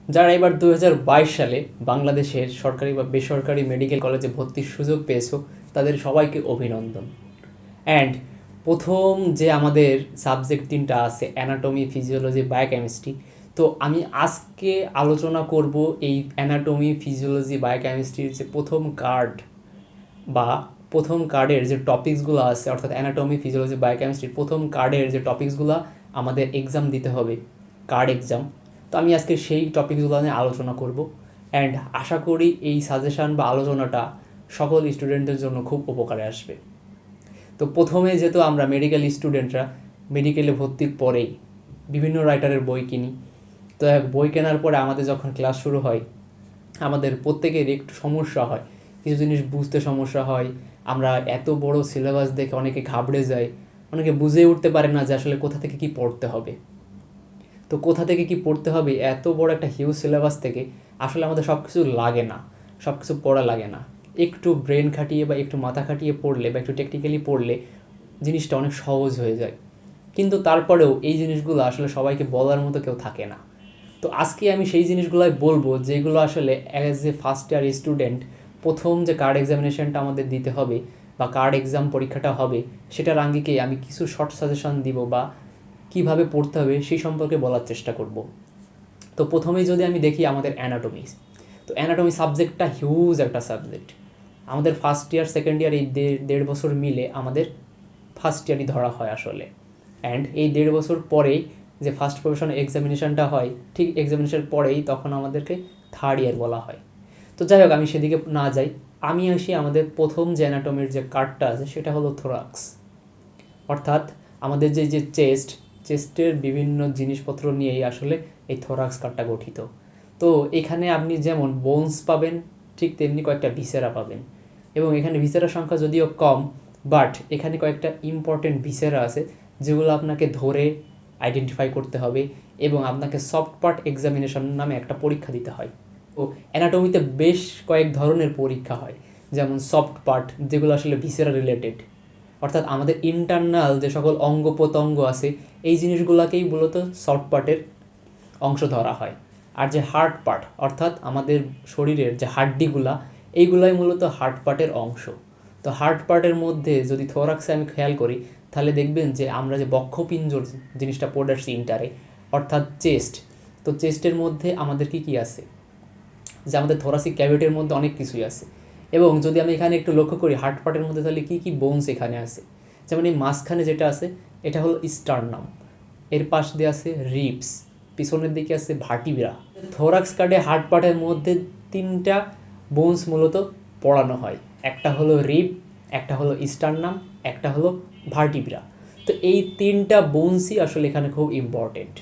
যারা এবার 2022 সালে বাংলাদেশের সরকারি বা বেসরকারি মেডিকেল কলেজে ভর্তির সুযোগ পেয়েছো তাদের সবাইকে অভিনন্দন। অ্যান্ড প্রথম যে আমাদের সাবজেক্ট তিনটা আছে অ্যানাটমি, ফিজিওলজি, বায়োকেমিস্ট্রি, তো আমি আজকে আলোচনা করব এই অ্যানাটমি, ফিজিওলজি, বায়োকেমিস্ট্রির যে প্রথম কার্ড বা প্রথম কার্ডের যে টপিকসগুলো আছে, অর্থাৎ অ্যানাটমি, ফিজিওলজি, বায়োকেমিস্ট্রির প্রথম কার্ডের যে টপিকসগুলো আমাদের এক্সাম দিতে হবে, কার্ড এক্সাম। তো আমি আজকে সেই টপিকসগুলো নিয়ে আলোচনা করব। অ্যান্ড আশা করি এই সাজেশান বা আলোচনাটা সকল স্টুডেন্টদের জন্য খুব উপকারে আসবে। তো প্রথমে যেহেতু আমরা মেডিকেল স্টুডেন্টরা মেডিকেলে ভর্তির পরেই বিভিন্ন রাইটারের বই কিনি, তো বই কেনার পরে আমাদের যখন ক্লাস শুরু হয় আমাদের প্রত্যেকের একটু সমস্যা হয়, কিছু জিনিস বুঝতে সমস্যা হয়। আমরা এত বড় সিলেবাস দেখে অনেকে ঘাবড়ে যায়, অনেকে বুঝে উঠতে পারে না যে আসলে কোথা থেকে কি পড়তে হবে। তো কোথা থেকে কি পড়তে হবে, এত বড় একটা হিউজ সিলেবাস থেকে আসলে আমাদের সব কিছু লাগে না, সব কিছু পড়া লাগে না। একটু ব্রেন খাটিয়ে বা একটু মাথা খাটিয়ে পড়লে বা একটু টেকনিক্যালি পড়লে জিনিসটা অনেক সহজ হয়ে যায়। কিন্তু তারপরেও এই জিনিসগুলো আসলে সবাইকে বলার মতো কেউ থাকে না। তো আজকে আমি সেই জিনিসগুলোই বলবো যেগুলো আসলে as a first year student প্রথম যে কার্ড এক্সামিনেশনটা আমাদের দিতে হবে বা কার্ড এক্সাম পরীক্ষাটা হবে, সেটার আঙ্গিকে আমি কিছু শর্ট সাজেশন দিব বা কীভাবে পড়তে হবে সেই সম্পর্কে বলার চেষ্টা করব। তো প্রথমেই যদি আমি দেখি আমাদের অ্যানাটমি, তো অ্যানাটমি সাবজেক্টটা হিউজ একটা সাবজেক্ট। আমাদের ফার্স্ট ইয়ার সেকেন্ড ইয়ার এই দেড় বছর মিলে আমাদের ফার্স্ট ইয়ারই ধরা হয় আসলে। অ্যান্ড এই দেড় বছর পরেই যে ফার্স্ট প্রফেশনাল এক্সামিনেশনটা হয়, ঠিক এক্সামিনেশনের পরেই তখন আমাদেরকে থার্ড ইয়ার বলা হয়। তো যাই হোক, আমি সেদিকে না যাই, আমি আসি আমাদের প্রথম যে অ্যানাটমির যে কার্ডটা আছে সেটা হলো থোরাক্স। অর্থাৎ আমাদের যে চেস্টের বিভিন্ন জিনিসপত্র নিয়েই আসলে এই থোরাক্স কার্ডটা গঠিত। তো এখানে আপনি যেমন বোনস পাবেন, ঠিক তেমনি কয়েকটা ভিসেরা পাবেন। এবং এখানে ভিসেরার সংখ্যা যদিও কম, বাট এখানে কয়েকটা ইম্পর্টেন্ট ভিসেরা আছে যেগুলো আপনাকে ধরে আইডেন্টিফাই করতে হবে এবং আপনাকে সফট পার্ট এক্সামিনেশন নামে একটা পরীক্ষা দিতে হয়। ও অ্যানাটমিতে বেশ কয়েক ধরনের পরীক্ষা হয়, যেমন সফট পার্ট যেগুলো আসলে ভিসেরা রিলেটেড, অর্থাৎ আমাদের ইন্টারনাল যে সকল অঙ্গ প্রত্যঙ্গ আছে এই জিনিসগুলোকেই মূলত সফট পার্টের অংশ ধরা হয়। আর যে হার্ড পার্ট, অর্থাৎ আমাদের শরীরের যে হাড্ডিগুলা, এইগুলাই মূলত হার্ড পার্টের অংশ। তো হার্ড পার্টের মধ্যে যদি থোরাক্সে আমি খেয়াল করি তাহলে দেখবেন যে আমরা যে বক্ষপিঞ্জর জিনিসটা পড়ে আসছি ইন্টারে, অর্থাৎ চেস্ট, তো চেস্টের মধ্যে আমাদের কি আছে, যে আমাদের থোরাসিক ক্যাভিটির মধ্যে অনেক কিছুই আছে। এবং যদি আমি এখানে একটু লক্ষ্য করি হার্ড পার্টের মধ্যে তাহলে কী বোনস এখানে আছে, যেমন এই মাঝখানে যেটা আছে এটা হলো স্টার্নাম, এর পাশ দিয়ে আছে রিবস, পিছনের দিকে আছে ভার্টিব্রা। থোরাক্স কার্ডে হার্ড পার্টের মধ্যে তিনটা বোনস মূলত পড়ানো হয়, একটা হলো রিব, একটা হলো স্টার্নাম, একটা হলো ভার্টিব্রা। তো এই তিনটা বোনসই আসলে এখানে খুব ইম্পর্টেন্ট।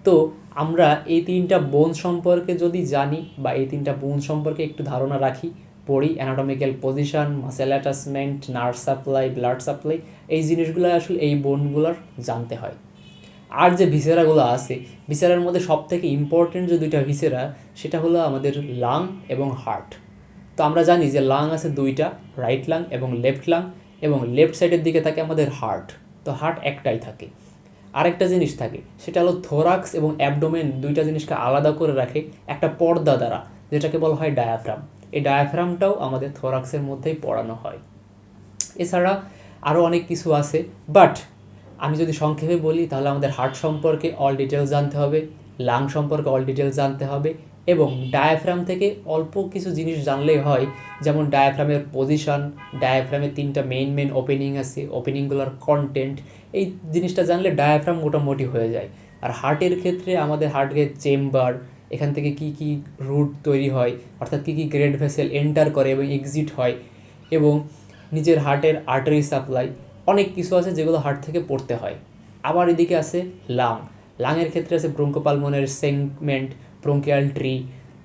তো আমরা এই তিনটা বোন সম্পর্কে যদি জানি বা এই তিনটা বোন সম্পর্কে একটু ধারণা রাখি, পড়ি, anatomical position, muscle attachment, nerve supply, blood supply, এই জিনিসগুলো আসলে এই বোনগুলোর জানতে হয়। আর যে ভিসেরাগুলো আছে, ভিসেরার মধ্যে সবথেকে ইম্পর্টেন্ট যে দুইটা ভিসেরা সেটা হলো আমাদের লাং এবং হার্ট। তো আমরা জানি যে লাং আছে দুইটা, রাইট লাং এবং লেফট লাং, এবং লেফট সাইডের দিকে থাকে আমাদের হার্ট। তো হার্ট একটাই থাকে। আরেকটা জিনিস থাকে সেটা হলো থোরাক্স এবং অ্যাবডোমেন দুইটা জিনিসকে আলাদা করে রাখে একটা পর্দা দ্বারা, যেটাকে বলা হয় ডায়াফ্রাম। এই ডায়াফ্রামটাও আমাদের থোরাক্সের মধ্যেই পড়ানো হয়। এছাড়া আরও অনেক কিছু আছে, বাট আমি যদি সংক্ষেপে বলি তাহলে আমাদের হার্ট সম্পর্কে অল ডিটেলস জানতে হবে, লাং সম্পর্কে অল ডিটেলস জানতে হবে, এবং ডায়াফ্রাম থেকে অল্প কিছু জিনিস জানলেই হয়, যেমন ডায়াফ্রামের পজিশন, ডায়াফ্রামের তিনটা মেইন ওপেনিং আছে, ওপেনিংগুলোর কন্টেন্ট, এই জিনিসটা জানলে ডায়াফ্রাম মোটামুটি হয়ে যায়। আর হার্টের ক্ষেত্রে আমাদের হার্টের চেম্বার, এখান থেকে কি রুট তৈরি হয়, অর্থাৎ কি গ্রেড ভেসেল এন্টার করে এবং এক্সিট হয়, এবং নিজের হার্টের আর্টারি সাপ্লাই, অনেক কিছু আছে যেগুলো হার্ট থেকে পড়তে হয়। আবার এদিকে আছে লাং, লাংয়ের ক্ষেত্রে আছে ব্রঙ্কোপালমোনারি সেগমেন্ট, ব্রঙ্কিয়াল ট্রি,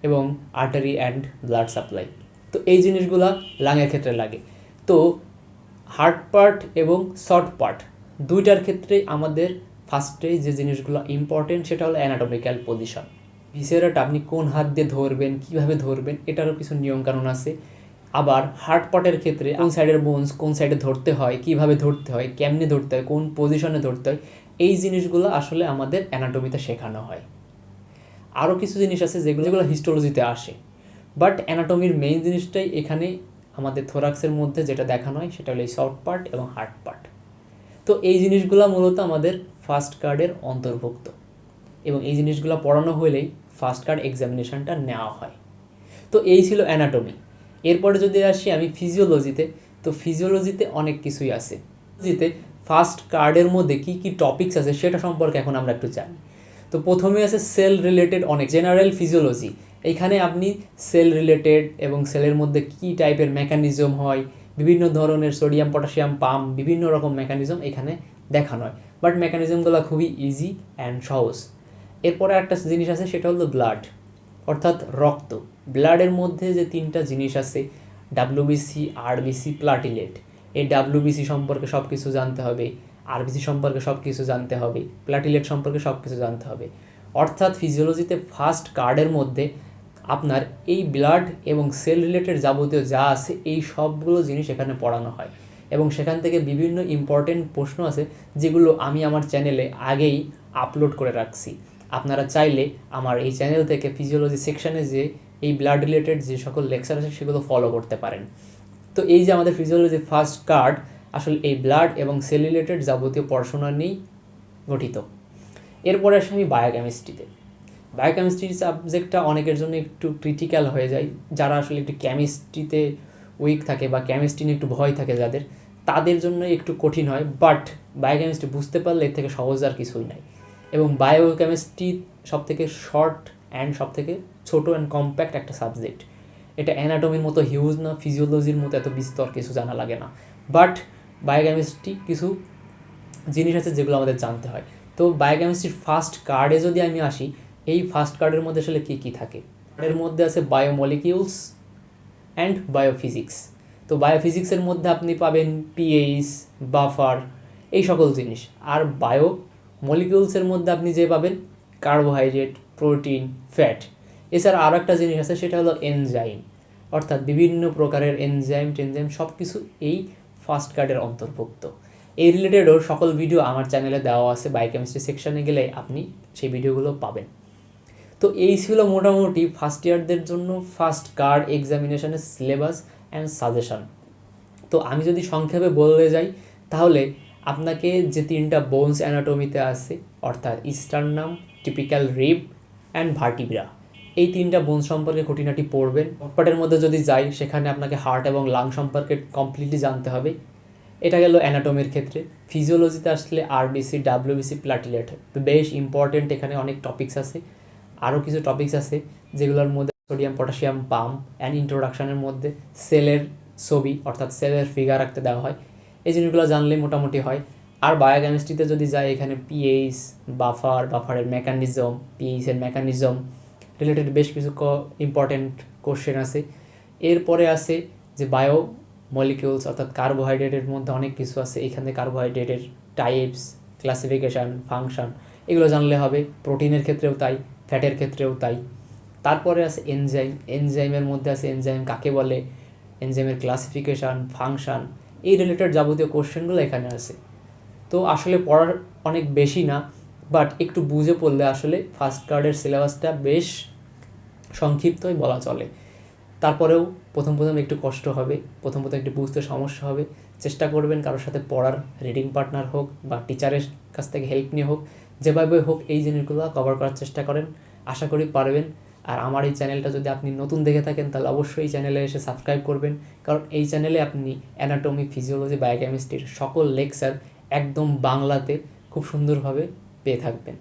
এবং আর্টারি অ্যান্ড ব্লাড সাপ্লাই। তো এই জিনিসগুলো লাংয়ের ক্ষেত্রে লাগে। তো হার্ড পার্ট এবং সফট পার্ট দুইটার ক্ষেত্রে আমাদের ফার্স্টে যে জিনিসগুলো ইম্পর্টেন্ট সেটা হলো অ্যানাটমিক্যাল পজিশন। ভিসেরাটা আপনি কোন হাত দিয়ে ধরবেন, কীভাবে ধরবেন, এটারও কিছু নিয়মকানুন আছে। আবার হার্ড পার্টের ক্ষেত্রে কোন সাইডের বোনস কোন সাইডে ধরতে হয়, কীভাবে ধরতে হয়, কেমনে ধরতে হয়, কোন পজিশনে ধরতে হয়, এই জিনিসগুলো আসলে আমাদের অ্যানাটমিতে শেখানো হয়। আরও কিছু জিনিস আছে যেগুলো হিস্টোলজিতে আসে, বাট অ্যানাটমির মেইন জিনিসটাই এখানে আমাদের থোরাক্সের মধ্যে যেটা দেখানো হয় সেটা হলো এই সফট পার্ট এবং হার্ড পার্ট। তো এই জিনিসগুলো মূলত আমাদের ফার্স্ট কার্ডের অন্তর্ভুক্ত, এবং এই জিনিসগুলো পড়ানো হলেই ফার্স্ট কার্ড এক্সামিনেশনটা নেওয়া হয়। তো এই ছিল অ্যানাটমি। এরপরে যদি আসি আমি ফিজিওলজিতে, তো ফিজিওলজিতে অনেক কিছুই আছে। ফিজিওলজিতে ফার্স্ট কার্ডের মধ্যে কী কী টপিকস আছে সেটা সম্পর্কে এখন আমরা একটু জানি। তো প্রথমে আছে সেল রিলেটেড অনেক জেনারেল ফিজিওলজি। এইখানে আপনি সেল রিলেটেড এবং সেলের মধ্যে কী টাইপের মেকানিজম হয়, বিভিন্ন ধরনের সোডিয়াম পটাশিয়াম পাম্প, বিভিন্ন রকম মেকানিজম এখানে দেখানো হয়, বাট মেকানিজমগুলো খুবই ইজি অ্যান্ড সহজ। এরপরে একটা জিনিস আছে সেটা হলো ব্লাড, অর্থাৎ রক্ত। ব্লাডের মধ্যে যে তিনটা জিনিস আছে, ডাব্লিউবিসি, আরবিসি, প্লাটিলেট। এই ডাব্লিউবিসি সম্পর্কে সব কিছু জানতে হবে, আরবিসি সম্পর্কে সব কিছু জানতে হবে, প্লাটিলেট সম্পর্কে সব কিছু জানতে হবে। অর্থাৎ ফিজিওলজিতে ফার্স্ট কার্ডের মধ্যে আপনার এই ব্লাড এবং সেল রিলেটেড যাবতীয় যা আছে এই সবগুলো জিনিস এখানে পড়ানো হয়, এবং সেখান থেকে বিভিন্ন ইম্পর্টেন্ট প্রশ্ন আছে যেগুলো আমি আমার চ্যানেলে আগেই আপলোড করে রাখছি। আপনারা চাইলে আমার এই চ্যানেল থেকে ফিজিওলজি সেকশানে যে এই ব্লাড রিলেটেড যে সকল লেকচার আছে সেগুলো ফলো করতে পারেন। তো এই যে আমাদের ফিজিওলজি ফার্স্ট কার্ড আসলে এই ব্লাড এবং সেল রিলেটেড যাবতীয় পড়াশোনা নিয়েই গঠিত। এরপরে আসে আমি বায়োকেমিস্ট্রিতে। বায়োকেমিস্ট্রি সাবজেক্টটা অনেকের জন্য একটু ক্রিটিক্যাল হয়ে যায়, যারা আসলে একটু কেমিস্ট্রিতে উইক থাকে বা কেমিস্ট্রি নিয়ে একটু ভয় থাকে যাদের, তাদের জন্য একটু কঠিন হয়। বাট বায়োকেমিস্ট্রি বুঝতে পারলে এর থেকে সহজ আর কিছুই নাই। এবং বায়োকেমিস্ট্রি সবথেকে শর্ট অ্যান্ড সবথেকে ছোটো অ্যান্ড কম্প্যাক্ট একটা সাবজেক্ট। এটা অ্যানাটমির মতো হিউজ না, ফিজিওলজির মতো এত বিস্তর কিছু জানা লাগে না, বাট বায়োকেমিস্ট্রি কিছু জিনিস আছে যেগুলো আমাদের জানতে হয়। তো বায়োকেমিস্ট্রির ফার্স্ট কার্ডে যদি আমি আসি, এই ফার্স্ট কার্ডের মধ্যে আসলে কী কী থাকে? এর মধ্যে আছে বায়োমলিকিউলস অ্যান্ড বায়োফিজিক্স। তো বায়োফিজিক্সের মধ্যে আপনি পাবেন পিএইচ, বাফার, এই সকল জিনিস। আর বায়োমলিকিউলসের মধ্যে আপনি যে পাবেন কার্বোহাইড্রেট, প্রোটিন, ফ্যাট। এছাড়া আরও একটা জিনিস আছে সেটা হলো এনজাইম, অর্থাৎ বিভিন্ন প্রকারের এনজাইম টেনজাইম সব কিছু এই ফার্স্ট কার্ডের অন্তর্ভুক্ত। এই রিলেটেডও সকল ভিডিও আমার চ্যানেলে দেওয়া আছে, বায়োকেমিস্ট্রি সেকশানে গেলে আপনি সেই ভিডিওগুলো পাবেন। তো এই ছিল মোটামুটি ফার্স্ট ইয়ারদের জন্য ফার্স্ট কার্ড এক্সামিনেশনের সিলেবাস অ্যান্ড সাজেশন। তো আমি যদি সংক্ষেপে বলতে যাই তাহলে আপনাকে যে তিনটা বোনস অ্যানাটমিতে আছে, অর্থাৎ sternum, typical rib and vertebra, এই তিনটা বোন সম্পর্কে খুঁটিনাটি পড়বেন। পার্টের মধ্যে যদি যাই সেখানে আপনাকে হার্ট এবং লাং সম্পর্কে কমপ্লিটলি জানতে হবে। এটা গেল অ্যানাটমির ক্ষেত্রে। ফিজিওলজিতে আসলে আরবিসি, ডাব্লিউবিসি, প্লাটিলেট বেশ ইম্পর্টেন্ট, এখানে অনেক টপিকস আছে। আরও কিছু টপিকস আছে যেগুলোর মধ্যে সোডিয়াম পটাশিয়াম পাম্প অ্যান্ড ইন্ট্রোডাকশনের মধ্যে সেলের ছবি অর্থাৎ সেলের ফিগার রাখতে দেওয়া হয়। এই জিনিসগুলো জানলেই মোটামুটি হয়। আর বায়োকেমিস্ট্রিতে যদি যাই এখানে পিএইচ, বাফারের মেকানিজম, পিএইচের মেকানিজম রিলেটেড বেশ কিছু ইম্পর্টেন্ট কোশ্চেন আছে। এরপরে আছে যে বায়ো মলিকিউলস অর্থাৎ কার্বোহাইড্রেটের মধ্যে অনেক কিছু আছে, এখানে কার্বোহাইড্রেটের টাইপস, ক্লাসিফিকেশান, ফাংশন, এগুলো জানলে হবে। প্রোটিনের ক্ষেত্রেও তাই, ফ্যাটের ক্ষেত্রেও তাই। তারপরে আছে এনজাইম। এনজাইমের মধ্যে আছে এনজাইম কাকে বলে, এনজাইমের ক্লাসিফিকেশান, ফাংশন, এই রিলেটেড যাবতীয় কোশ্চেনগুলো এখানে আছে। তো আসলে পড়ার অনেক বেশি না, বাট একটু বুঝে পড়লে আসলে ফার্স্ট কার্ডের সিলেবাসটা বেশ সংক্ষিপ্তই বলা চলে। তারপরেও প্রথম একটু কষ্ট হবে, প্রথম একটু বুঝতে সমস্যা হবে। চেষ্টা করবেন কারোর সাথে পড়ার, রিডিং পার্টনার হোক বা টিচারের কাছ থেকে হেল্প নিয়ে হোক, যেভাবে হোক এই জিনিসগুলো কভার করার চেষ্টা করেন, আশা করি পারবেন। আর আমার এই চ্যানেলটা যদি আপনি নতুন দেখে থাকেন তাহলে অবশ্যই এই চ্যানেলে এসে সাবস্ক্রাইব করবেন, কারণ এই চ্যানেলে আপনি অ্যানাটমি, ফিজিওলজি, বায়োকেমিস্ট্রির সকল লেকচার একদম বাংলাতে খুব সুন্দরভাবে পেয়ে থাকবেন।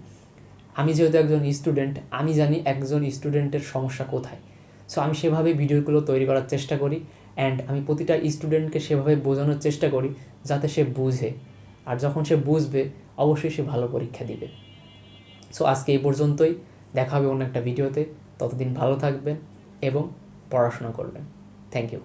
আমি যেহেতু একজন স্টুডেন্ট, আমি জানি একজন স্টুডেন্টের সমস্যা কোথায়। সো আমি সেভাবে ভিডিওগুলো তৈরি করার চেষ্টা করি, অ্যান্ড আমি প্রতিটা স্টুডেন্টকে সেভাবে বোঝানোর চেষ্টা করি যাতে সে বুঝে, আর যখন সে বুঝবে অবশ্যই সে ভালো পরীক্ষা দিবে। সো আজকে এই পর্যন্তই, দেখা হবে অন্য একটা ভিডিওতে। ততদিন ভালো থাকবেন এবং পড়াশোনা করবেন। Thank you.